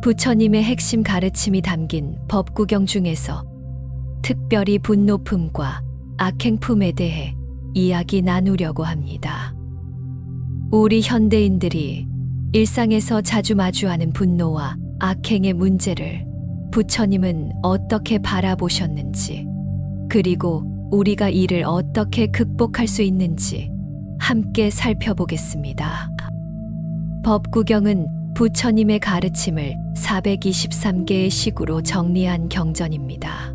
부처님의 핵심 가르침이 담긴 법구경 중에서 특별히 분노품과 악행품에 대해 이야기 나누려고 합니다. 우리 현대인들이 일상에서 자주 마주하는 분노와 악행의 문제를 부처님은 어떻게 바라보셨는지, 그리고 우리가 이를 어떻게 극복할 수 있는지 함께 살펴보겠습니다. 법구경은 부처님의 가르침을 423개의 식으로 정리한 경전입니다.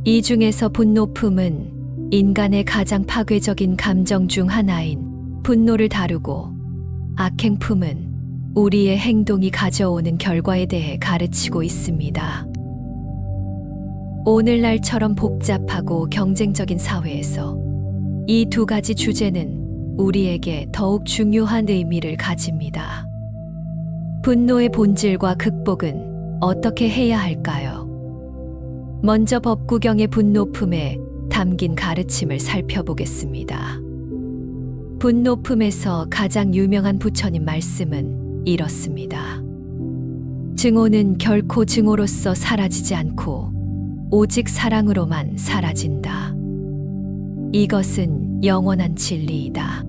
이 중에서 분노품은 인간의 가장 파괴적인 감정 중 하나인 분노를 다루고, 악행품은 우리의 행동이 가져오는 결과에 대해 가르치고 있습니다. 오늘날처럼 복잡하고 경쟁적인 사회에서 이 두 가지 주제는 우리에게 더욱 중요한 의미를 가집니다. 분노의 본질과 극복은 어떻게 해야 할까요? 먼저 법구경의 분노품에 담긴 가르침을 살펴보겠습니다. 분노품에서 가장 유명한 부처님 말씀은 이렇습니다. 증오는 결코 증오로서 사라지지 않고 오직 사랑으로만 사라진다. 이것은 영원한 진리이다.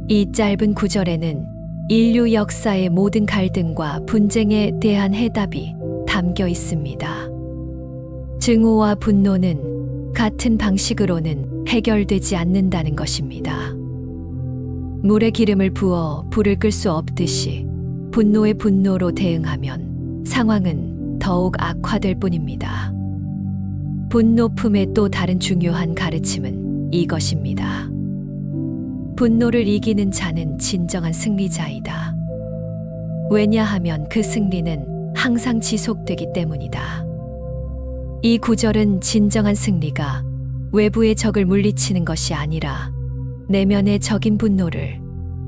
이 짧은 구절에는 인류 역사의 모든 갈등과 분쟁에 대한 해답이 담겨 있습니다. 증오와 분노는 같은 방식으로는 해결되지 않는다는 것입니다. 물에 기름을 부어 불을 끌 수 없듯이 분노에 분노로 대응하면 상황은 더욱 악화될 뿐입니다. 분노품의 또 다른 중요한 가르침은 이것입니다. 분노를 이기는 자는 진정한 승리자이다. 왜냐하면 그 승리는 항상 지속되기 때문이다. 이 구절은 진정한 승리가 외부의 적을 물리치는 것이 아니라 내면의 적인 분노를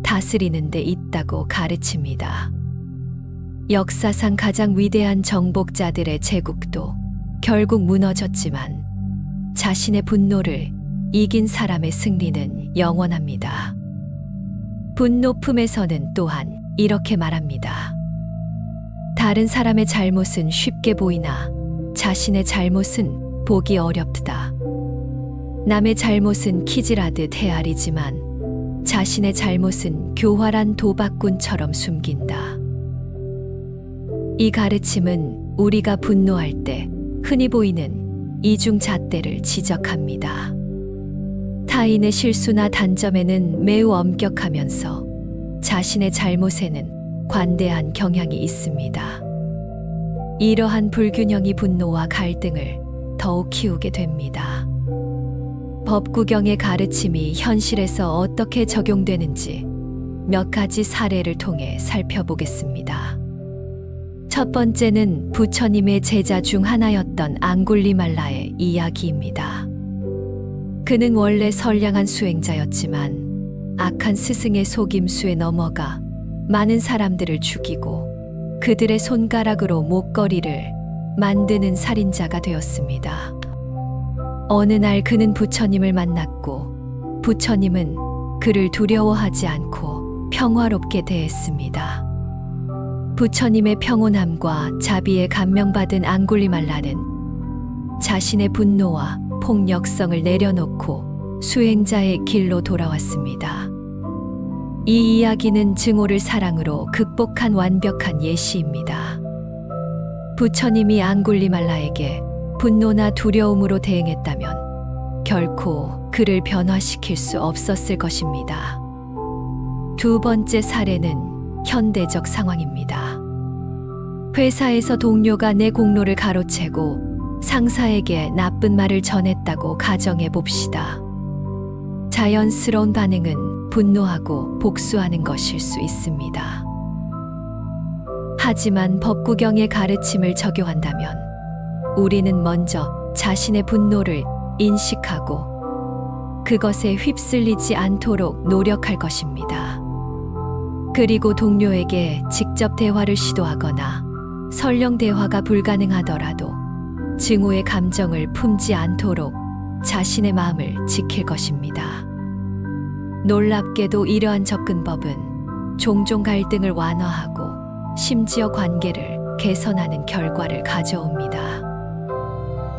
다스리는 데 있다고 가르칩니다. 역사상 가장 위대한 정복자들의 제국도 결국 무너졌지만 자신의 분노를 이긴 사람의 승리는 영원합니다. 분노품에서는 또한 이렇게 말합니다. 다른 사람의 잘못은 쉽게 보이나 자신의 잘못은 보기 어렵다. 남의 잘못은 키질하듯 헤아리지만 자신의 잘못은 교활한 도박꾼처럼 숨긴다. 이 가르침은 우리가 분노할 때 흔히 보이는 이중잣대를 지적합니다. 타인의 실수나 단점에는 매우 엄격하면서 자신의 잘못에는 관대한 경향이 있습니다. 이러한 불균형이 분노와 갈등을 더욱 키우게 됩니다. 법구경의 가르침이 현실에서 어떻게 적용되는지 몇 가지 사례를 통해 살펴보겠습니다. 첫 번째는 부처님의 제자 중 하나였던 앙굴리말라의 이야기입니다. 그는 원래 선량한 수행자였지만 악한 스승의 속임수에 넘어가 많은 사람들을 죽이고 그들의 손가락으로 목걸이를 만드는 살인자가 되었습니다. 어느 날 그는 부처님을 만났고 부처님은 그를 두려워하지 않고 평화롭게 대했습니다. 부처님의 평온함과 자비에 감명받은 앙굴리말라는 자신의 분노와 폭력성을 내려놓고 수행자의 길로 돌아왔습니다. 이 이야기는 증오를 사랑으로 극복한 완벽한 예시입니다. 부처님이 앙굴리말라에게 분노나 두려움으로 대응했다면 결코 그를 변화시킬 수 없었을 것입니다. 두 번째 사례는 현대적 상황입니다. 회사에서 동료가 내 공로를 가로채고 상사에게 나쁜 말을 전했다고 가정해 봅시다. 자연스러운 반응은 분노하고 복수하는 것일 수 있습니다. 하지만 법구경의 가르침을 적용한다면 우리는 먼저 자신의 분노를 인식하고 그것에 휩쓸리지 않도록 노력할 것입니다. 그리고 동료에게 직접 대화를 시도하거나 설령 대화가 불가능하더라도 증오의 감정을 품지 않도록 자신의 마음을 지킬 것입니다. 놀랍게도 이러한 접근법은 종종 갈등을 완화하고 심지어 관계를 개선하는 결과를 가져옵니다.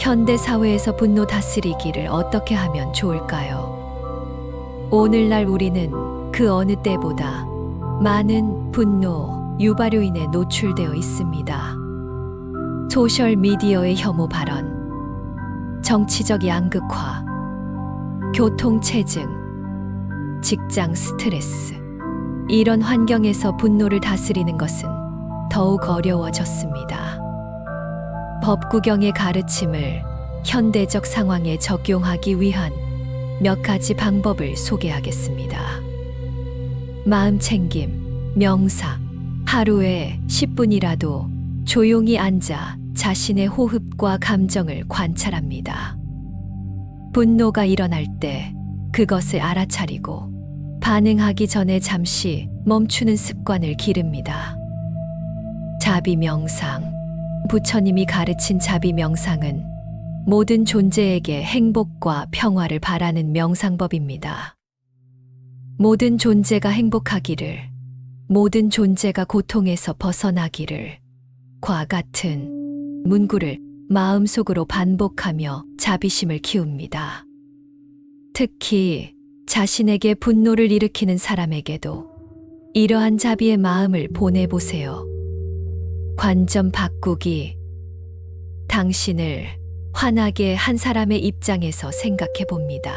현대 사회에서 분노 다스리기를 어떻게 하면 좋을까요? 오늘날 우리는 그 어느 때보다 많은 분노 유발요인에 노출되어 있습니다. 소셜 미디어의 혐오 발언, 정치적 양극화, 교통체증, 직장 스트레스. 이런 환경에서 분노를 다스리는 것은 더욱 어려워졌습니다. 법구경의 가르침을 현대적 상황에 적용하기 위한 몇 가지 방법을 소개하겠습니다. 마음챙김, 명상. 하루에 10분이라도 조용히 앉아 자신의 호흡과 감정을 관찰합니다. 분노가 일어날 때 그것을 알아차리고 반응하기 전에 잠시 멈추는 습관을 기릅니다. 자비 명상. 부처님이 가르친 자비 명상은 모든 존재에게 행복과 평화를 바라는 명상법입니다. 모든 존재가 행복하기를, 모든 존재가 고통에서 벗어나기를 과 같은 문구를 마음속으로 반복하며 자비심을 키웁니다. 특히 자신에게 분노를 일으키는 사람에게도 이러한 자비의 마음을 보내보세요. 관점 바꾸기. 당신을 화나게 한 사람의 입장에서 생각해 봅니다.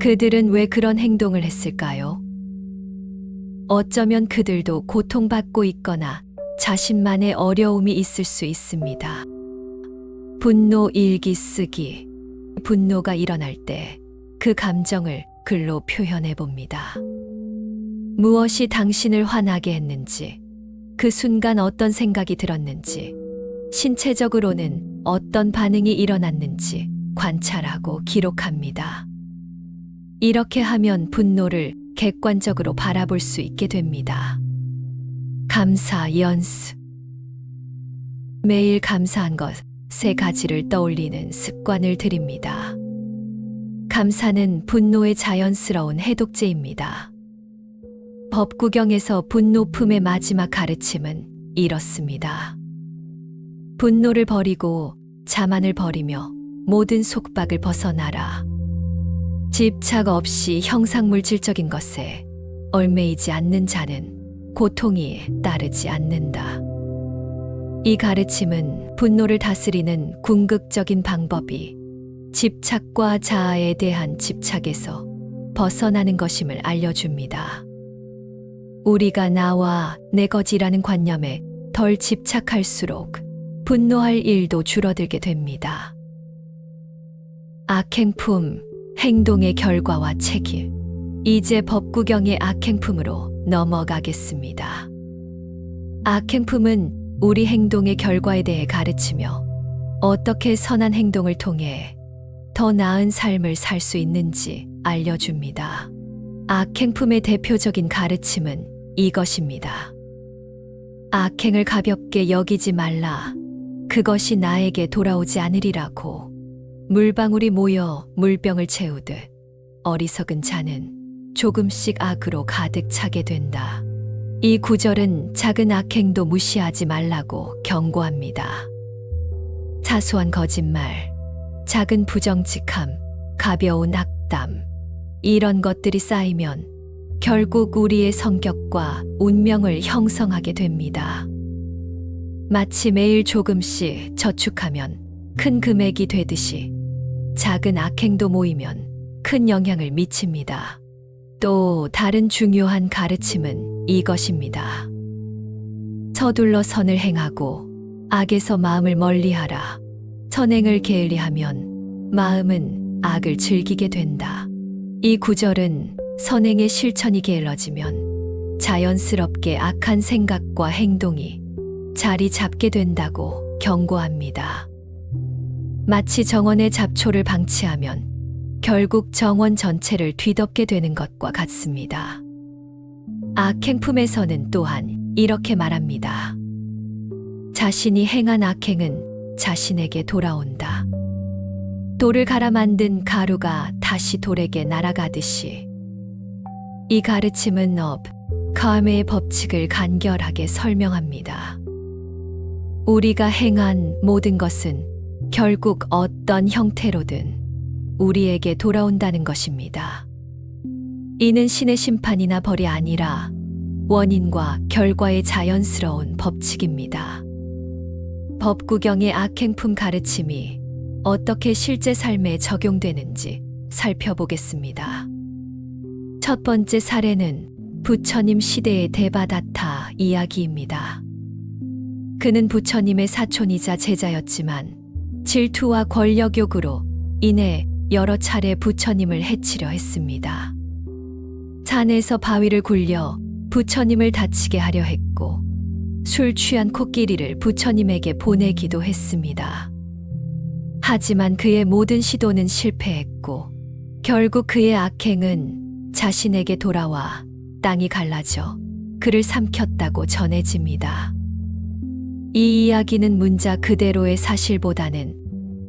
그들은 왜 그런 행동을 했을까요? 어쩌면 그들도 고통받고 있거나 자신만의 어려움이 있을 수 있습니다. 분노 일기 쓰기. 분노가 일어날 때 그 감정을 글로 표현해 봅니다. 무엇이 당신을 화나게 했는지, 그 순간 어떤 생각이 들었는지, 신체적으로는 어떤 반응이 일어났는지 관찰하고 기록합니다. 이렇게 하면 분노를 객관적으로 바라볼 수 있게 됩니다. 감사 연습. 매일 감사한 것 3가지를 떠올리는 습관을 들입니다. 감사는 분노의 자연스러운 해독제입니다. 법구경에서 분노품의 마지막 가르침은 이렇습니다. 분노를 버리고 자만을 버리며 모든 속박을 벗어나라. 집착 없이 형상물질적인 것에 얽매이지 않는 자는 고통이 따르지 않는다. 이 가르침은 분노를 다스리는 궁극적인 방법이 집착과 자아에 대한 집착에서 벗어나는 것임을 알려줍니다. 우리가 나와 내 것이라는 관념에 덜 집착할수록 분노할 일도 줄어들게 됩니다. 악행품, 행동의 결과와 책임. 이제 법구경의 악행품으로 넘어가겠습니다. 악행품은 우리 행동의 결과에 대해 가르치며 어떻게 선한 행동을 통해 더 나은 삶을 살 수 있는지 알려줍니다. 악행품의 대표적인 가르침은 이것입니다. 악행을 가볍게 여기지 말라. 그것이 나에게 돌아오지 않으리라고. 물방울이 모여 물병을 채우듯 어리석은 자는 조금씩 악으로 가득 차게 된다. 이 구절은 작은 악행도 무시하지 말라고 경고합니다. 사소한 거짓말, 작은 부정직함, 가벼운 악담, 이런 것들이 쌓이면 결국 우리의 성격과 운명을 형성하게 됩니다. 마치 매일 조금씩 저축하면 큰 금액이 되듯이 작은 악행도 모이면 큰 영향을 미칩니다. 또 다른 중요한 가르침은 이것입니다. 서둘러 선을 행하고 악에서 마음을 멀리하라. 선행을 게을리하면 마음은 악을 즐기게 된다. 이 구절은 선행의 실천이 게을러지면 자연스럽게 악한 생각과 행동이 자리 잡게 된다고 경고합니다. 마치 정원의 잡초를 방치하면 결국 정원 전체를 뒤덮게 되는 것과 같습니다. 악행품에서는 또한 이렇게 말합니다. 자신이 행한 악행은 자신에게 돌아온다. 돌을 갈아 만든 가루가 다시 돌에게 날아가듯이 이 가르침은 카메의 법칙을 간결하게 설명합니다. 우리가 행한 모든 것은 결국 어떤 형태로든 우리에게 돌아온다는 것입니다. 이는 신의 심판이나 벌이 아니라 원인과 결과의 자연스러운 법칙입니다. 법구경의 악행품 가르침이 어떻게 실제 삶에 적용되는지 살펴보겠습니다. 첫 번째 사례는 부처님 시대의 대바다타 이야기입니다. 그는 부처님의 사촌이자 제자였지만 질투와 권력욕으로 인해 여러 차례 부처님을 해치려 했습니다. 산에서 바위를 굴려 부처님을 다치게 하려 했고 술 취한 코끼리를 부처님에게 보내기도 했습니다. 하지만 그의 모든 시도는 실패했고 결국 그의 악행은 자신에게 돌아와 땅이 갈라져 그를 삼켰다고 전해집니다. 이 이야기는 문자 그대로의 사실보다는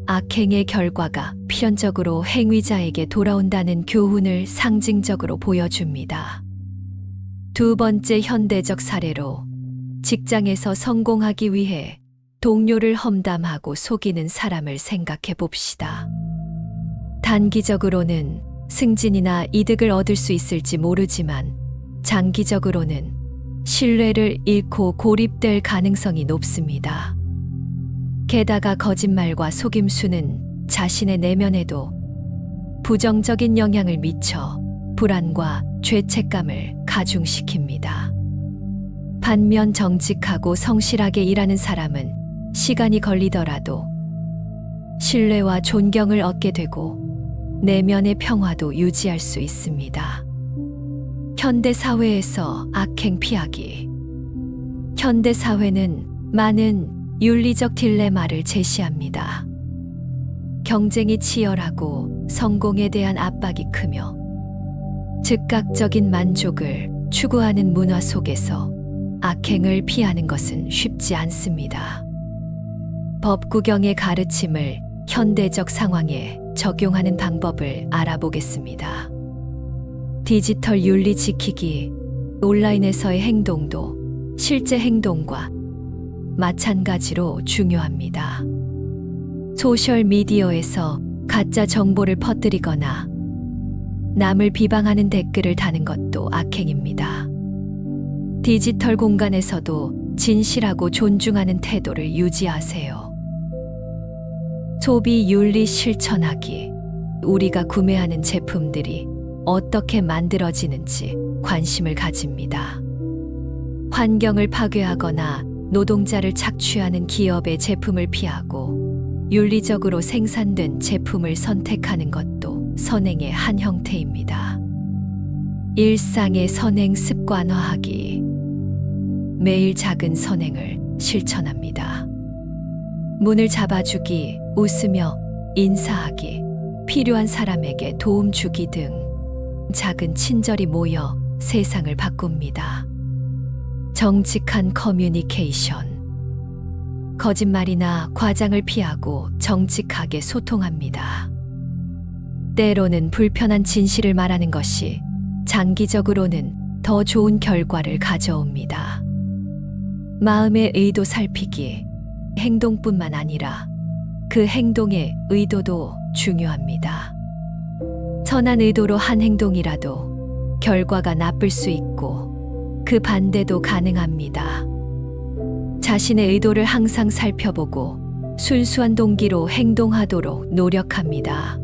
악행의 결과가 필연적으로 행위자에게 돌아온다는 교훈을 상징적으로 보여줍니다. 두 번째 현대적 사례로 직장에서 성공하기 위해 동료를 험담하고 속이는 사람을 생각해 봅시다. 단기적으로는 승진이나 이득을 얻을 수 있을지 모르지만 장기적으로는 신뢰를 잃고 고립될 가능성이 높습니다. 게다가 거짓말과 속임수는 자신의 내면에도 부정적인 영향을 미쳐 불안과 죄책감을 가중시킵니다. 반면 정직하고 성실하게 일하는 사람은 시간이 걸리더라도 신뢰와 존경을 얻게 되고 내면의 평화도 유지할 수 있습니다. 현대 사회에서 악행 피하기. 현대 사회는 많은 윤리적 딜레마를 제시합니다. 경쟁이 치열하고 성공에 대한 압박이 크며 즉각적인 만족을 추구하는 문화 속에서 악행을 피하는 것은 쉽지 않습니다. 법구경의 가르침을 현대적 상황에 적용하는 방법을 알아보겠습니다. 디지털 윤리 지키기. 온라인에서의 행동도 실제 행동과 마찬가지로 중요합니다. 소셜미디어에서 가짜 정보를 퍼뜨리거나 남을 비방하는 댓글을 다는 것도 악행입니다. 디지털 공간에서도 진실하고 존중하는 태도를 유지하세요. 소비 윤리 실천하기. 우리가 구매하는 제품들이 어떻게 만들어지는지 관심을 가집니다. 환경을 파괴하거나 노동자를 착취하는 기업의 제품을 피하고 윤리적으로 생산된 제품을 선택하는 것도 선행의 한 형태입니다. 일상의 선행 습관화하기. 매일 작은 선행을 실천합니다. 문을 잡아주기, 웃으며 인사하기, 필요한 사람에게 도움 주기 등 작은 친절이 모여 세상을 바꿉니다. 정직한 커뮤니케이션. 거짓말이나 과장을 피하고 정직하게 소통합니다. 때로는 불편한 진실을 말하는 것이 장기적으로는 더 좋은 결과를 가져옵니다. 마음의 의도 살피기. 행동뿐만 아니라 그 행동의 의도도 중요합니다. 선한 의도로 한 행동이라도 결과가 나쁠 수 있고 그 반대도 가능합니다. 자신의 의도를 항상 살펴보고 순수한 동기로 행동하도록 노력합니다.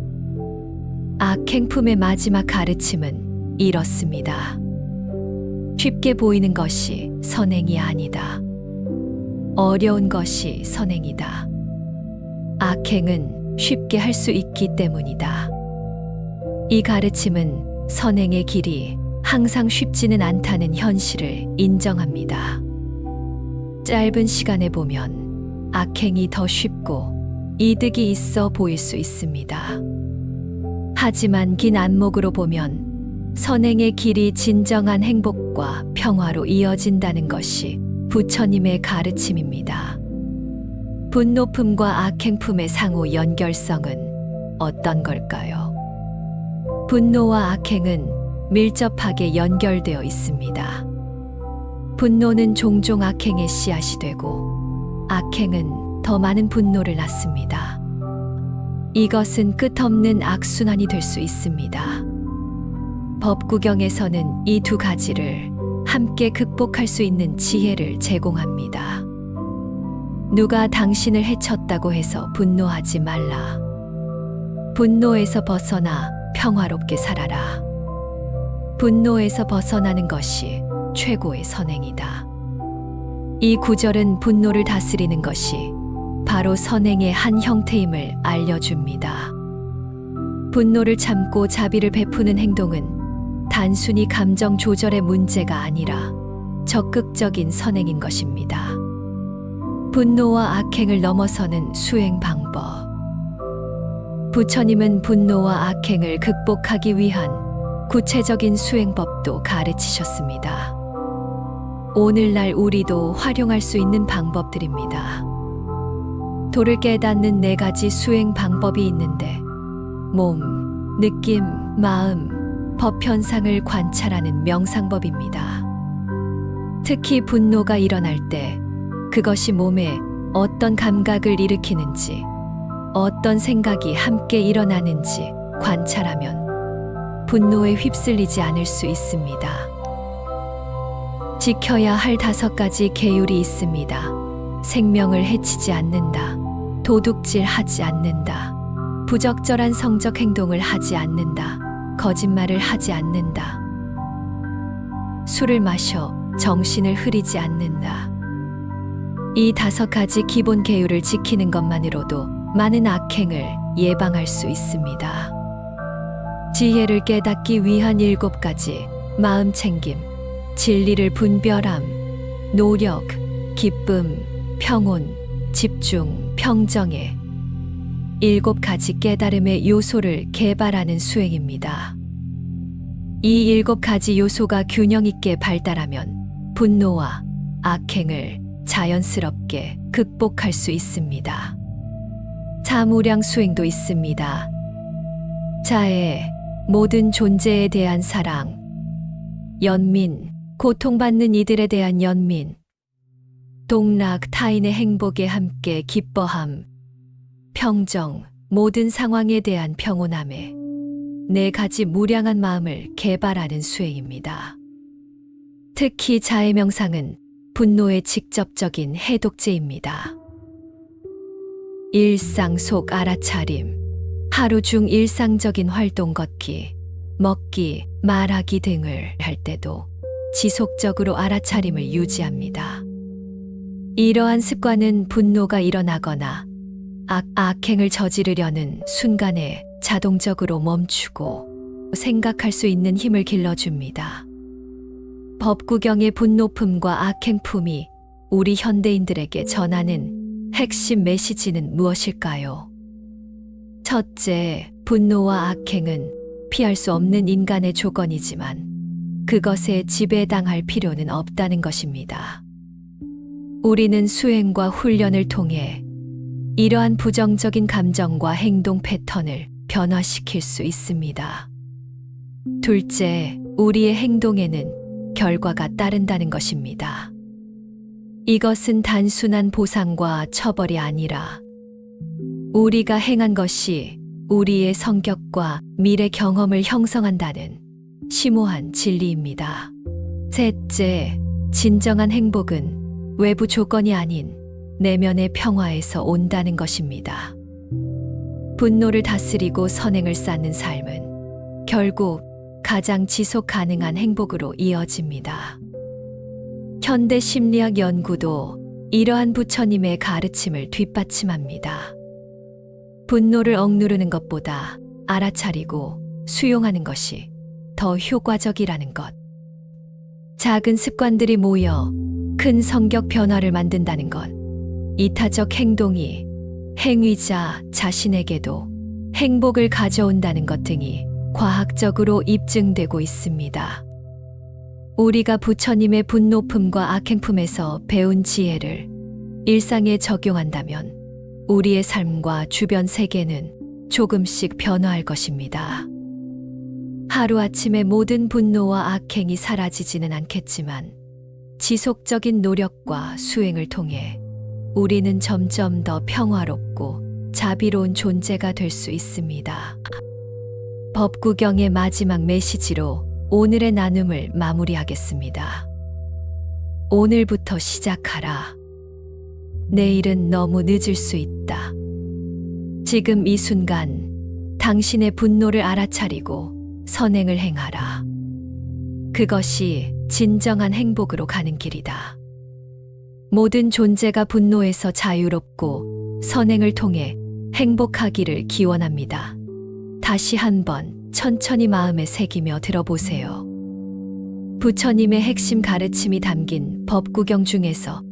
악행품의 마지막 가르침은 이렇습니다. 쉽게 보이는 것이 선행이 아니다. 어려운 것이 선행이다. 악행은 쉽게 할 수 있기 때문이다. 이 가르침은 선행의 길이 항상 쉽지는 않다는 현실을 인정합니다. 짧은 시간에 보면 악행이 더 쉽고 이득이 있어 보일 수 있습니다. 하지만 긴 안목으로 보면 선행의 길이 진정한 행복과 평화로 이어진다는 것이 부처님의 가르침입니다. 분노품과 악행품의 상호 연결성은 어떤 걸까요? 분노와 악행은 밀접하게 연결되어 있습니다. 분노는 종종 악행의 씨앗이 되고 악행은 더 많은 분노를 낳습니다. 이것은 끝없는 악순환이 될 수 있습니다. 법구경에서는 이 두 가지를 함께 극복할 수 있는 지혜를 제공합니다. 누가 당신을 해쳤다고 해서 분노하지 말라. 분노에서 벗어나 평화롭게 살아라. 분노에서 벗어나는 것이 최고의 선행이다. 이 구절은 분노를 다스리는 것이 바로 선행의 한 형태임을 알려줍니다. 분노를 참고 자비를 베푸는 행동은 단순히 감정 조절의 문제가 아니라 적극적인 선행인 것입니다. 분노와 악행을 넘어서는 수행 방법. 부처님은 분노와 악행을 극복하기 위한 구체적인 수행법도 가르치셨습니다. 오늘날 우리도 활용할 수 있는 방법들입니다. 도를 깨닫는 4가지 수행 방법이 있는데 몸, 느낌, 마음, 법 현상을 관찰하는 명상법입니다. 특히 분노가 일어날 때 그것이 몸에 어떤 감각을 일으키는지, 어떤 생각이 함께 일어나는지 관찰하면 분노에 휩쓸리지 않을 수 있습니다. 지켜야 할 5가지 계율이 있습니다. 생명을 해치지 않는다. 도둑질하지 않는다. 부적절한 성적 행동을 하지 않는다. 거짓말을 하지 않는다. 술을 마셔 정신을 흐리지 않는다. 이 5가지 기본 계율을 지키는 것만으로도 많은 악행을 예방할 수 있습니다. 지혜를 깨닫기 위한 7가지 마음 챙김, 진리를 분별함, 노력, 기쁨, 평온, 집중, 평정의 7가지 깨달음의 요소를 개발하는 수행입니다. 이 7가지 요소가 균형 있게 발달하면 분노와 악행을 자연스럽게 극복할 수 있습니다. 자무량 수행도 있습니다. 자애, 모든 존재에 대한 사랑, 연민, 고통받는 이들에 대한 연민, 동락, 타인의 행복에 함께 기뻐함, 평정, 모든 상황에 대한 평온함에 4가지 무량한 마음을 개발하는 수행입니다. 특히 자애 명상은 분노의 직접적인 해독제입니다. 일상 속 알아차림, 하루 중 일상적인 활동 걷기, 먹기, 말하기 등을 할 때도 지속적으로 알아차림을 유지합니다. 이러한 습관은 분노가 일어나거나 악행을 저지르려는 순간에 자동적으로 멈추고 생각할 수 있는 힘을 길러줍니다. 법구경의 분노품과 악행품이 우리 현대인들에게 전하는 핵심 메시지는 무엇일까요? 첫째, 분노와 악행은 피할 수 없는 인간의 조건이지만 그것에 지배당할 필요는 없다는 것입니다. 우리는 수행과 훈련을 통해 이러한 부정적인 감정과 행동 패턴을 변화시킬 수 있습니다. 둘째, 우리의 행동에는 결과가 따른다는 것입니다. 이것은 단순한 보상과 처벌이 아니라 우리가 행한 것이 우리의 성격과 미래 경험을 형성한다는 심오한 진리입니다. 셋째, 진정한 행복은 외부 조건이 아닌 내면의 평화에서 온다는 것입니다. 분노를 다스리고 선행을 쌓는 삶은 결국 가장 지속 가능한 행복으로 이어집니다. 현대 심리학 연구도 이러한 부처님의 가르침을 뒷받침합니다. 분노를 억누르는 것보다 알아차리고 수용하는 것이 더 효과적이라는 것. 작은 습관들이 모여 큰 성격 변화를 만든다는 것. 이타적 행동이 행위자 자신에게도 행복을 가져온다는 것 등이 과학적으로 입증되고 있습니다. 우리가 부처님의 분노품과 악행품에서 배운 지혜를 일상에 적용한다면 우리의 삶과 주변 세계는 조금씩 변화할 것입니다. 하루아침에 모든 분노와 악행이 사라지지는 않겠지만 지속적인 노력과 수행을 통해 우리는 점점 더 평화롭고 자비로운 존재가 될 수 있습니다. 법구경의 마지막 메시지로 오늘의 나눔을 마무리하겠습니다. 오늘부터 시작하라. 내일은 너무 늦을 수 있다. 지금 이 순간 당신의 분노를 알아차리고 선행을 행하라. 그것이 진정한 행복으로 가는 길이다. 모든 존재가 분노에서 자유롭고 선행을 통해 행복하기를 기원합니다. 다시 한번 천천히 마음에 새기며 들어보세요. 부처님의 핵심 가르침이 담긴 법구경 중에서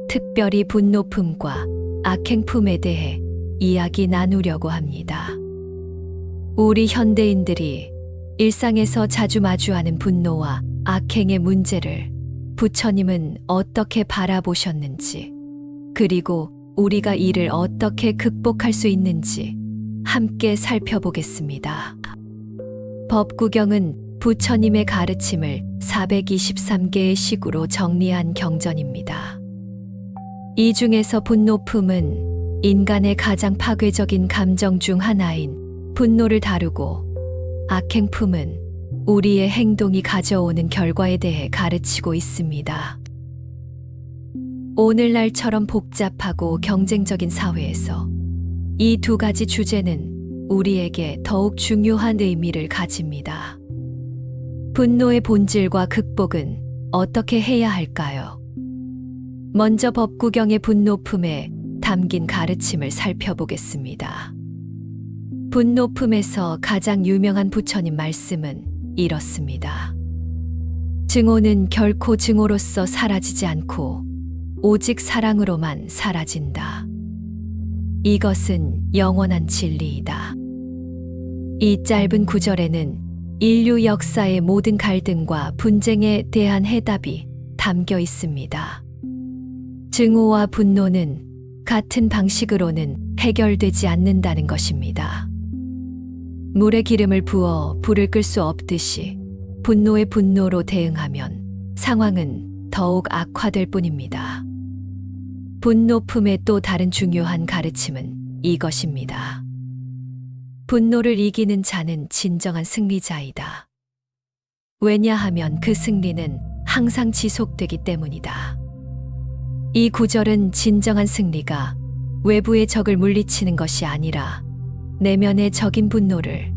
특별히 분노품과 악행품에 대해 이야기 나누려고 합니다. 우리 현대인들이 일상에서 자주 마주하는 분노와 악행의 문제를 부처님은 어떻게 바라보셨는지, 그리고 우리가 이를 어떻게 극복할 수 있는지 함께 살펴보겠습니다. 법구경은 부처님의 가르침을 423개의 식으로 정리한 경전입니다. 이 중에서 분노품은 인간의 가장 파괴적인 감정 중 하나인 분노를 다루고, 악행품은 우리의 행동이 가져오는 결과에 대해 가르치고 있습니다. 오늘날처럼 복잡하고 경쟁적인 사회에서 이 두 가지 주제는 우리에게 더욱 중요한 의미를 가집니다. 분노의 본질과 극복은 어떻게 해야 할까요? 먼저 법구경의 분노품에 담긴 가르침을 살펴보겠습니다. 분노품에서 가장 유명한 부처님 말씀은 이렇습니다. 증오는 결코 증오로서 사라지지 않고 오직 사랑으로만 사라진다. 이것은 영원한 진리이다. 이 짧은 구절에는 인류 역사의 모든 갈등과 분쟁에 대한 해답이 담겨 있습니다. 증오와 분노는 같은 방식으로는 해결되지 않는다는 것입니다. 물에 기름을 부어 불을 끌 수 없듯이 분노에 분노로 대응하면 상황은 더욱 악화될 뿐입니다. 분노품의 또 다른 중요한 가르침은 이것입니다. 분노를 이기는 자는 진정한 승리자이다. 왜냐하면 그 승리는 항상 지속되기 때문이다. 이 구절은 진정한 승리가 외부의 적을 물리치는 것이 아니라 내면의 적인 분노를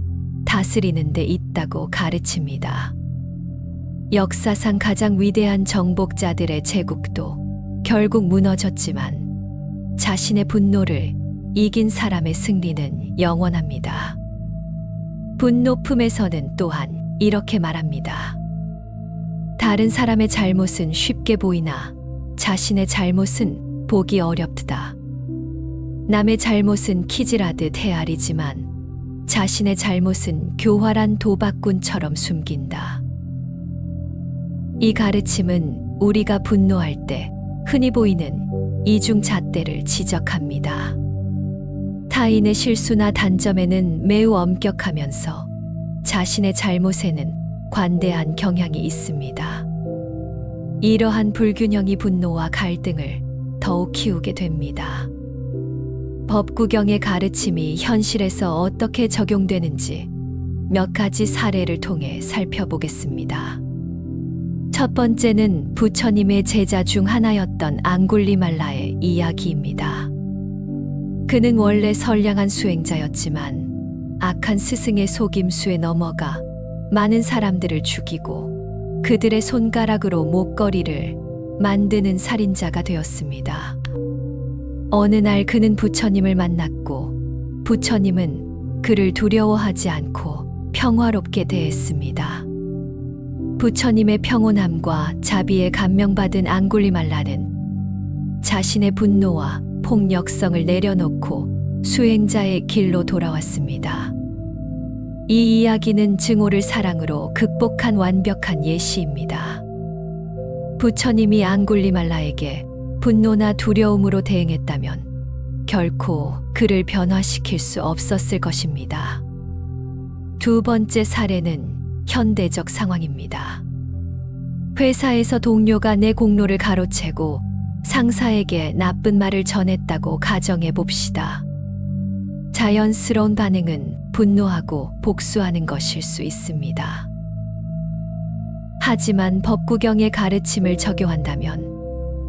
다스리는 데 있다고 가르칩니다. 역사상 가장 위대한 정복자들의 제국도 결국 무너졌지만 자신의 분노를 이긴 사람의 승리는 영원합니다. 분노품에서는 또한 이렇게 말합니다. 다른 사람의 잘못은 쉽게 보이나 자신의 잘못은 보기 어렵다. 남의 잘못은 키질하듯 헤아리지만 자신의 잘못은 교활한 도박꾼처럼 숨긴다. 이 가르침은 우리가 분노할 때 흔히 보이는 이중잣대를 지적합니다. 타인의 실수나 단점에는 매우 엄격하면서 자신의 잘못에는 관대한 경향이 있습니다. 이러한 불균형이 분노와 갈등을 더욱 키우게 됩니다. 법구경의 가르침이 현실에서 어떻게 적용되는지 몇 가지 사례를 통해 살펴보겠습니다. 첫 번째는 부처님의 제자 중 하나였던 앙굴리말라의 이야기입니다. 그는 원래 선량한 수행자였지만 악한 스승의 속임수에 넘어가 많은 사람들을 죽이고 그들의 손가락으로 목걸이를 만드는 살인자가 되었습니다. 어느 날 그는 부처님을 만났고 부처님은 그를 두려워하지 않고 평화롭게 대했습니다. 부처님의 평온함과 자비에 감명받은 앙굴리말라는 자신의 분노와 폭력성을 내려놓고 수행자의 길로 돌아왔습니다. 이 이야기는 증오를 사랑으로 극복한 완벽한 예시입니다. 부처님이 앙굴리말라에게 분노나 두려움으로 대응했다면 결코 그를 변화시킬 수 없었을 것입니다. 두 번째 사례는 현대적 상황입니다. 회사에서 동료가 내 공로를 가로채고 상사에게 나쁜 말을 전했다고 가정해 봅시다. 자연스러운 반응은 분노하고 복수하는 것일 수 있습니다. 하지만 법구경의 가르침을 적용한다면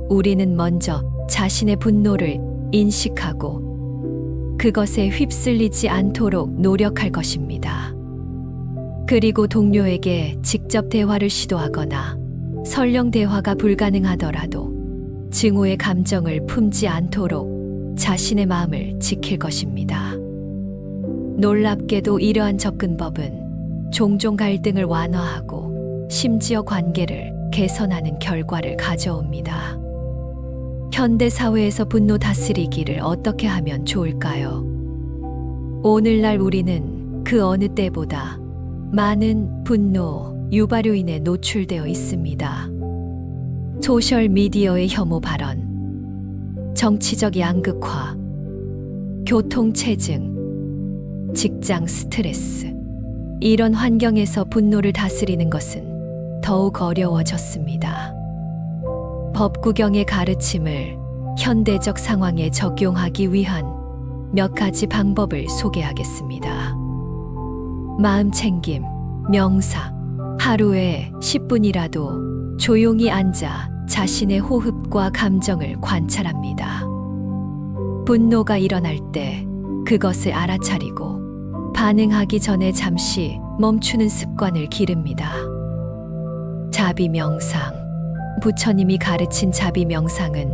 우리는 먼저 자신의 분노를 인식하고 그것에 휩쓸리지 않도록 노력할 것입니다. 그리고 동료에게 직접 대화를 시도하거나 설령 대화가 불가능하더라도 증오의 감정을 품지 않도록 자신의 마음을 지킬 것입니다. 놀랍게도 이러한 접근법은 종종 갈등을 완화하고 심지어 관계를 개선하는 결과를 가져옵니다. 현대 사회에서 분노 다스리기를 어떻게 하면 좋을까요? 오늘날 우리는 그 어느 때보다 많은 분노 유발요인에 노출되어 있습니다. 소셜 미디어의 혐오 발언, 정치적 양극화, 교통체증, 직장 스트레스. 이런 환경에서 분노를 다스리는 것은 더욱 어려워졌습니다. 법구경의 가르침을 현대적 상황에 적용하기 위한 몇 가지 방법을 소개하겠습니다. 마음챙김, 명상. 하루에 10분이라도 조용히 앉아 자신의 호흡과 감정을 관찰합니다. 분노가 일어날 때 그것을 알아차리고 반응하기 전에 잠시 멈추는 습관을 기릅니다. 자비 명상. 부처님이 가르친 자비 명상은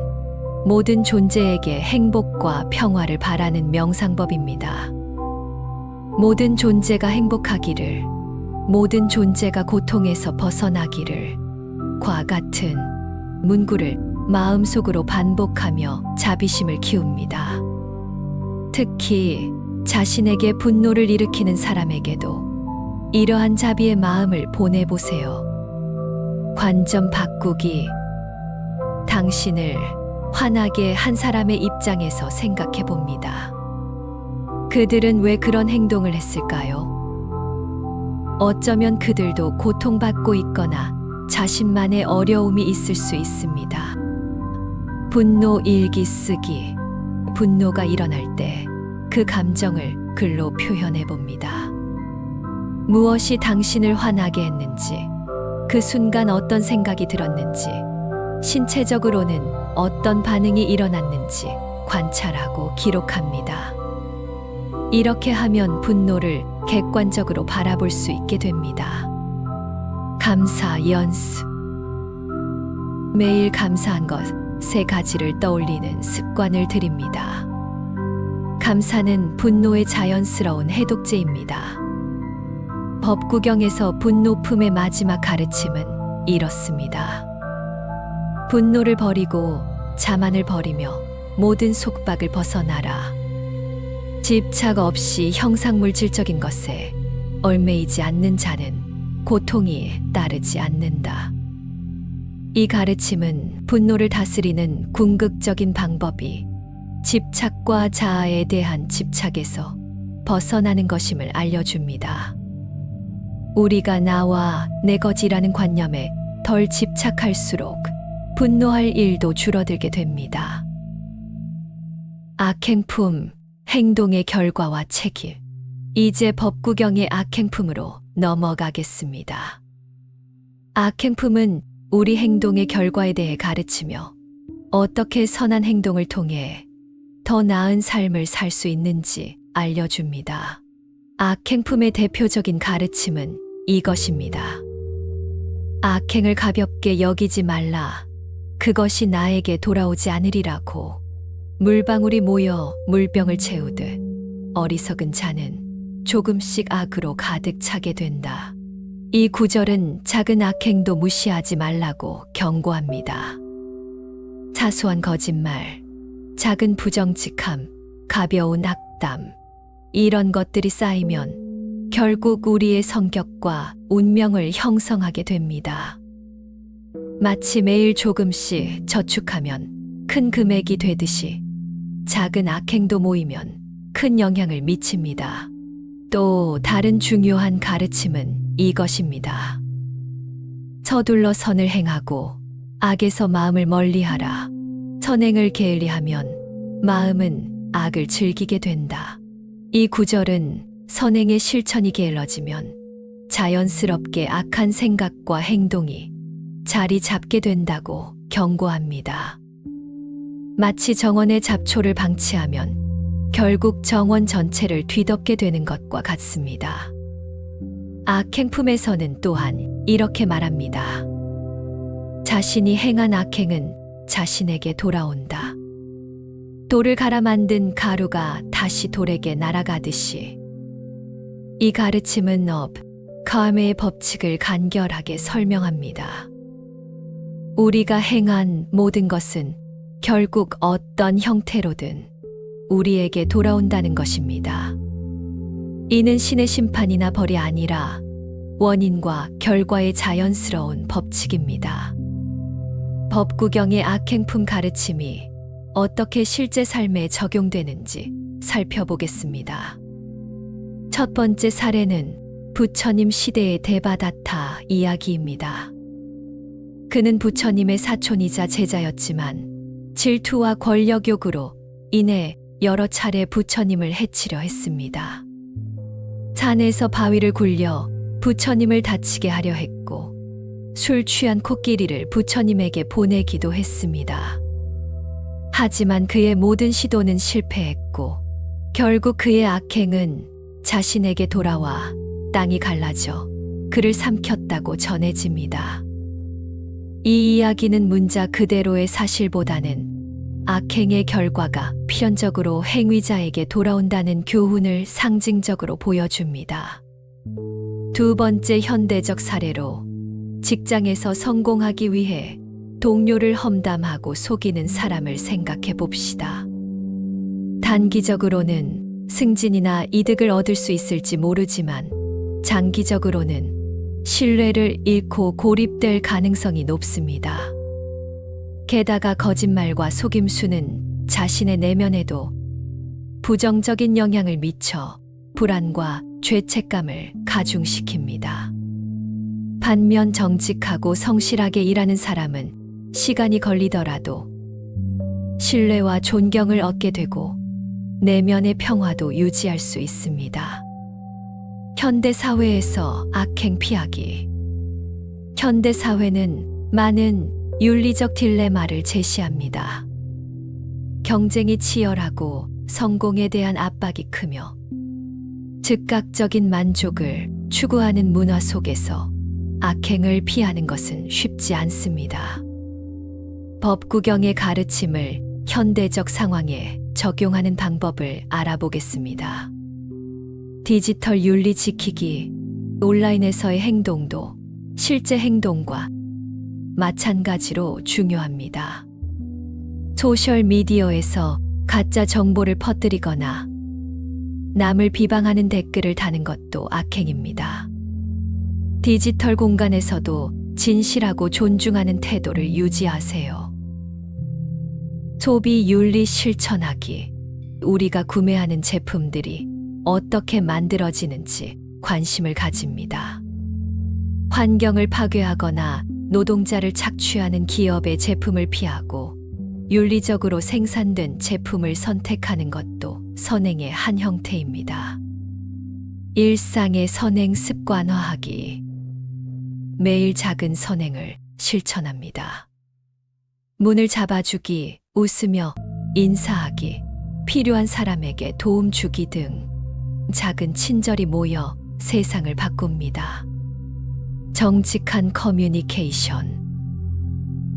모든 존재에게 행복과 평화를 바라는 명상법입니다. 모든 존재가 행복하기를, 모든 존재가 고통에서 벗어나기를 과 같은 문구를 마음속으로 반복하며 자비심을 키웁니다. 특히 자신에게 분노를 일으키는 사람에게도 이러한 자비의 마음을 보내보세요. 관점 바꾸기. 당신을 화나게 한 사람의 입장에서 생각해 봅니다. 그들은 왜 그런 행동을 했을까요? 어쩌면 그들도 고통받고 있거나 자신만의 어려움이 있을 수 있습니다. 분노 일기 쓰기. 분노가 일어날 때 그 감정을 글로 표현해 봅니다. 무엇이 당신을 화나게 했는지, 그 순간 어떤 생각이 들었는지, 신체적으로는 어떤 반응이 일어났는지 관찰하고 기록합니다. 이렇게 하면 분노를 객관적으로 바라볼 수 있게 됩니다. 감사 연습. 매일 감사한 것 3가지를 떠올리는 습관을 들입니다. 감사는 분노의 자연스러운 해독제입니다. 법구경에서 분노품의 마지막 가르침은 이렇습니다. 분노를 버리고 자만을 버리며 모든 속박을 벗어나라. 집착 없이 형상물질적인 것에 얽매이지 않는 자는 고통이 따르지 않는다. 이 가르침은 분노를 다스리는 궁극적인 방법이 집착과 자아에 대한 집착에서 벗어나는 것임을 알려줍니다. 우리가 나와 내 것이라는 관념에 덜 집착할수록 분노할 일도 줄어들게 됩니다. 악행품, 행동의 결과와 책임. 이제 법구경의 악행품으로 넘어가겠습니다. 악행품은 우리 행동의 결과에 대해 가르치며 어떻게 선한 행동을 통해 더 나은 삶을 살 수 있는지 알려줍니다. 악행품의 대표적인 가르침은 이것입니다. 악행을 가볍게 여기지 말라. 그것이 나에게 돌아오지 않으리라고. 물방울이 모여 물병을 채우듯 어리석은 자는 조금씩 악으로 가득 차게 된다. 이 구절은 작은 악행도 무시하지 말라고 경고합니다. 사소한 거짓말, 작은 부정직함, 가벼운 악담, 이런 것들이 쌓이면 결국 우리의 성격과 운명을 형성하게 됩니다. 마치 매일 조금씩 저축하면 큰 금액이 되듯이 작은 악행도 모이면 큰 영향을 미칩니다. 또 다른 중요한 가르침은 이것입니다. 서둘러 선을 행하고 악에서 마음을 멀리하라. 선행을 게을리하면 마음은 악을 즐기게 된다. 이 구절은 선행의 실천이 게을러지면 자연스럽게 악한 생각과 행동이 자리 잡게 된다고 경고합니다. 마치 정원의 잡초를 방치하면 결국 정원 전체를 뒤덮게 되는 것과 같습니다. 악행품에서는 또한 이렇게 말합니다. 자신이 행한 악행은 자신에게 돌아온다. 돌을 갈아 만든 가루가 다시 돌에게 날아가듯이 이 가르침은 카르마의 법칙을 간결하게 설명합니다. 우리가 행한 모든 것은 결국 어떤 형태로든 우리에게 돌아온다는 것입니다. 이는 신의 심판이나 벌이 아니라 원인과 결과의 자연스러운 법칙입니다. 법구경의 악행품 가르침이 어떻게 실제 삶에 적용되는지 살펴보겠습니다. 첫 번째 사례는 부처님 시대의 대바다타 이야기입니다. 그는 부처님의 사촌이자 제자였지만 질투와 권력욕으로 인해 여러 차례 부처님을 해치려 했습니다. 산에서 바위를 굴려 부처님을 다치게 하려 했고 술 취한 코끼리를 부처님에게 보내기도 했습니다. 하지만 그의 모든 시도는 실패했고 결국 그의 악행은 자신에게 돌아와 땅이 갈라져 그를 삼켰다고 전해집니다. 이 이야기는 문자 그대로의 사실보다는 악행의 결과가 필연적으로 행위자에게 돌아온다는 교훈을 상징적으로 보여줍니다. 두 번째 현대적 사례로 직장에서 성공하기 위해 동료를 험담하고 속이는 사람을 생각해 봅시다. 단기적으로는 승진이나 이득을 얻을 수 있을지 모르지만 장기적으로는 신뢰를 잃고 고립될 가능성이 높습니다. 게다가 거짓말과 속임수는 자신의 내면에도 부정적인 영향을 미쳐 불안과 죄책감을 가중시킵니다. 반면 정직하고 성실하게 일하는 사람은 시간이 걸리더라도 신뢰와 존경을 얻게 되고 내면의 평화도 유지할 수 있습니다. 현대 사회에서 악행 피하기. 현대 사회는 많은 윤리적 딜레마를 제시합니다. 경쟁이 치열하고 성공에 대한 압박이 크며 즉각적인 만족을 추구하는 문화 속에서 악행을 피하는 것은 쉽지 않습니다. 법구경의 가르침을 현대적 상황에 적용하는 방법을 알아보겠습니다. 디지털 윤리 지키기. 온라인에서의 행동도 실제 행동과 마찬가지로 중요합니다. 소셜미디어에서 가짜 정보를 퍼뜨리거나 남을 비방하는 댓글을 다는 것도 악행입니다. 디지털 공간에서도 진실하고 존중하는 태도를 유지하세요. 소비 윤리 실천하기. 우리가 구매하는 제품들이 어떻게 만들어지는지 관심을 가집니다. 환경을 파괴하거나 노동자를 착취하는 기업의 제품을 피하고 윤리적으로 생산된 제품을 선택하는 것도 선행의 한 형태입니다. 일상의 선행 습관화하기. 매일 작은 선행을 실천합니다. 문을 잡아주기, 웃으며 인사하기, 필요한 사람에게 도움 주기 등 작은 친절이 모여 세상을 바꿉니다. 정직한 커뮤니케이션.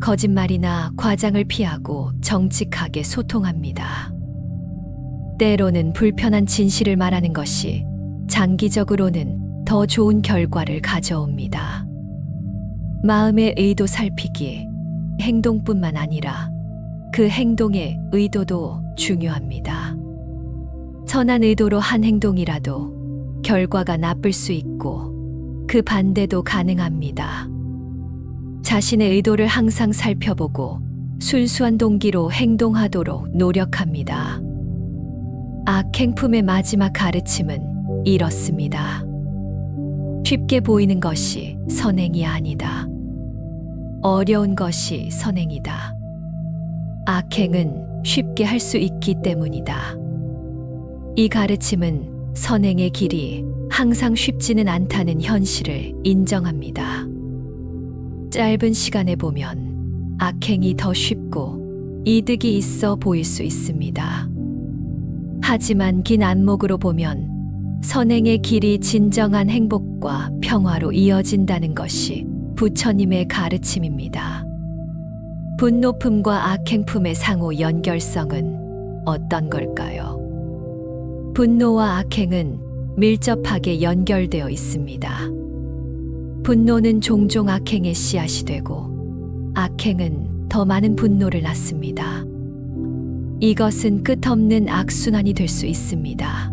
거짓말이나 과장을 피하고 정직하게 소통합니다. 때로는 불편한 진실을 말하는 것이 장기적으로는 더 좋은 결과를 가져옵니다. 마음의 의도 살피기. 행동뿐만 아니라 그 행동의 의도도 중요합니다. 선한 의도로 한 행동이라도 결과가 나쁠 수 있고 그 반대도 가능합니다. 자신의 의도를 항상 살펴보고 순수한 동기로 행동하도록 노력합니다. 악행품의 마지막 가르침은 이렇습니다. 쉽게 보이는 것이 선행이 아니다. 어려운 것이 선행이다. 악행은 쉽게 할 수 있기 때문이다. 이 가르침은 선행의 길이 항상 쉽지는 않다는 현실을 인정합니다. 짧은 시간에 보면 악행이 더 쉽고 이득이 있어 보일 수 있습니다. 하지만 긴 안목으로 보면 선행의 길이 진정한 행복과 평화로 이어진다는 것이 부처님의 가르침입니다. 분노품과 악행품의 상호 연결성은 어떤 걸까요? 분노와 악행은 밀접하게 연결되어 있습니다. 분노는 종종 악행의 씨앗이 되고 악행은 더 많은 분노를 낳습니다. 이것은 끝없는 악순환이 될 수 있습니다.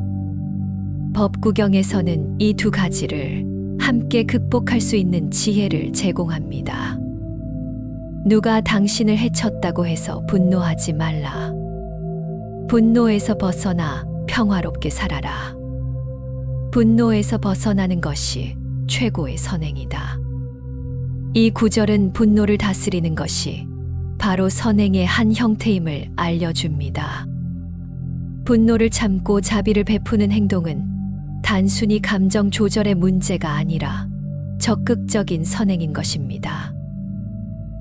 법구경에서는 이 두 가지를 함께 극복할 수 있는 지혜를 제공합니다. 누가 당신을 해쳤다고 해서 분노하지 말라. 분노에서 벗어나 평화롭게 살아라. 분노에서 벗어나는 것이 최고의 선행이다. 이 구절은 분노를 다스리는 것이 바로 선행의 한 형태임을 알려줍니다. 분노를 참고 자비를 베푸는 행동은 단순히 감정 조절의 문제가 아니라 적극적인 선행인 것입니다.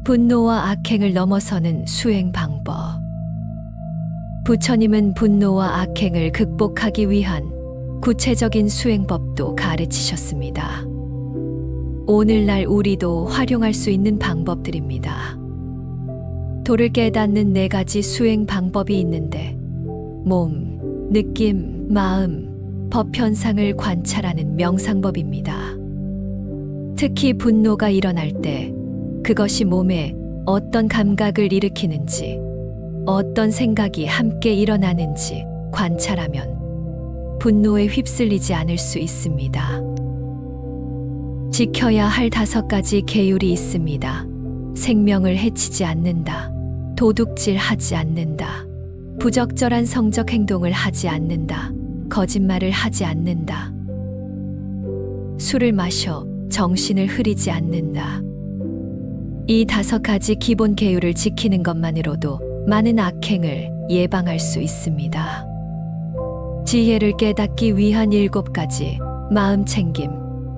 분노와 악행을 넘어서는 수행 방법. 부처님은 분노와 악행을 극복하기 위한 구체적인 수행법도 가르치셨습니다. 오늘날 우리도 활용할 수 있는 방법들입니다. 도를 깨닫는 4가지 수행 방법이 있는데 몸, 느낌, 마음, 법 현상을 관찰하는 명상법입니다. 특히 분노가 일어날 때 그것이 몸에 어떤 감각을 일으키는지, 어떤 생각이 함께 일어나는지 관찰하면 분노에 휩쓸리지 않을 수 있습니다. 지켜야 할 5가지 계율이 있습니다. 생명을 해치지 않는다. 도둑질하지 않는다. 부적절한 성적 행동을 하지 않는다. 거짓말을 하지 않는다. 술을 마셔 정신을 흐리지 않는다. 이 5가지 기본 계율을 지키는 것만으로도 많은 악행을 예방할 수 있습니다. 지혜를 깨닫기 위한 7가지 마음 챙김,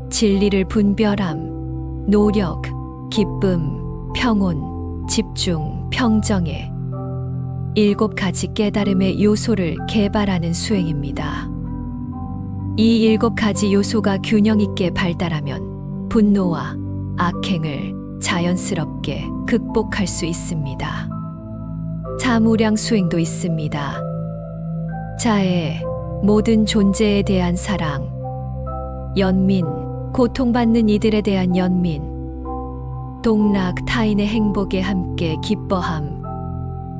진리를 분별함, 노력, 기쁨, 평온, 집중, 평정의 7가지 깨달음의 요소를 개발하는 수행입니다. 이 7가지 요소가 균형 있게 발달하면 분노와 악행을 자연스럽게 극복할 수 있습니다. 자무량 수행도 있습니다. 자애, 모든 존재에 대한 사랑, 연민, 고통받는 이들에 대한 연민, 동락, 타인의 행복에 함께 기뻐함,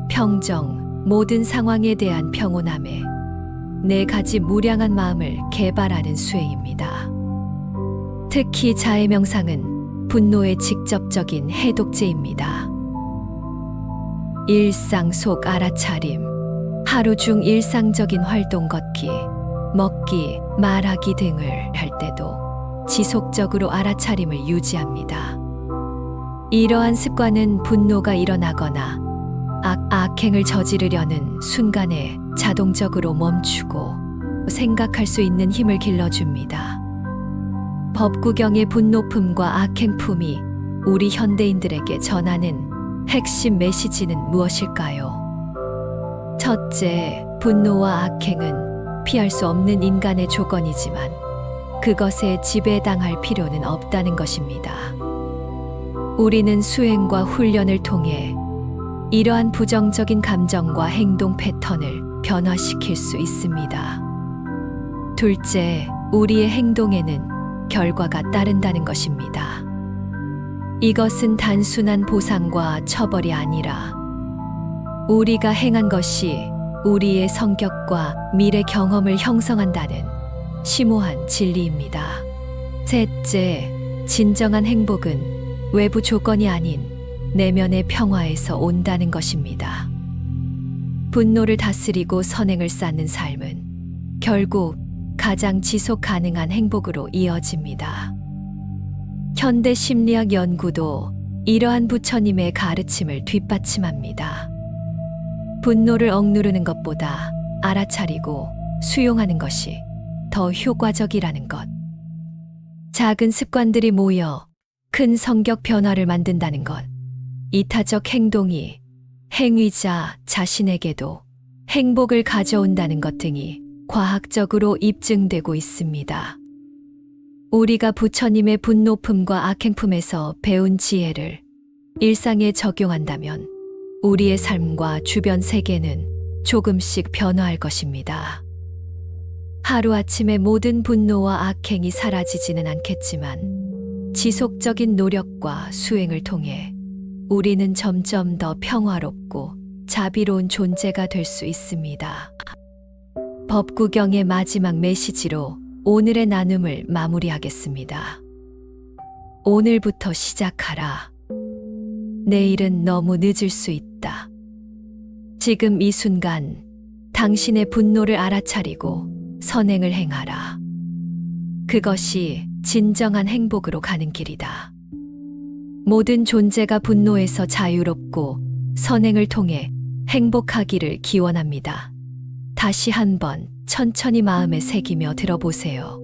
평정, 모든 상황에 대한 평온함에 4가지 무량한 마음을 개발하는 수행입니다. 특히 자애 명상은 분노의 직접적인 해독제입니다. 일상 속 알아차림, 하루 중 일상적인 활동 걷기, 먹기, 말하기 등을 할 때도 지속적으로 알아차림을 유지합니다. 이러한 습관은 분노가 일어나거나 악행을 저지르려는 순간에 자동적으로 멈추고 생각할 수 있는 힘을 길러줍니다. 법구경의 분노품과 악행품이 우리 현대인들에게 전하는 핵심 메시지는 무엇일까요? 첫째, 분노와 악행은 피할 수 없는 인간의 조건이지만 그것에 지배당할 필요는 없다는 것입니다. 우리는 수행과 훈련을 통해 이러한 부정적인 감정과 행동 패턴을 변화시킬 수 있습니다. 둘째, 우리의 행동에는 결과가 따른다는 것입니다. 이것은 단순한 보상과 처벌이 아니라 우리가 행한 것이 우리의 성격과 미래 경험을 형성한다는 심오한 진리입니다. 셋째, 진정한 행복은 외부 조건이 아닌 내면의 평화에서 온다는 것입니다. 분노를 다스리고 선행을 쌓는 삶은 결국 가장 지속 가능한 행복으로 이어집니다. 현대 심리학 연구도 이러한 부처님의 가르침을 뒷받침합니다. 분노를 억누르는 것보다 알아차리고 수용하는 것이 더 효과적이라는 것. 작은 습관들이 모여 큰 성격 변화를 만든다는 것. 이타적 행동이 행위자 자신에게도 행복을 가져온다는 것 등이 과학적으로 입증되고 있습니다. 우리가 부처님의 분노품과 악행품에서 배운 지혜를 일상에 적용한다면 우리의 삶과 주변 세계는 조금씩 변화할 것입니다. 하루아침에 모든 분노와 악행이 사라지지는 않겠지만 지속적인 노력과 수행을 통해 우리는 점점 더 평화롭고 자비로운 존재가 될 수 있습니다. 법구경의 마지막 메시지로 오늘의 나눔을 마무리하겠습니다. 오늘부터 시작하라. 내일은 너무 늦을 수 있다. 지금 이 순간 당신의 분노를 알아차리고 선행을 행하라. 그것이 진정한 행복으로 가는 길이다. 모든 존재가 분노에서 자유롭고 선행을 통해 행복하기를 기원합니다. 다시 한번 천천히 마음에 새기며 들어보세요.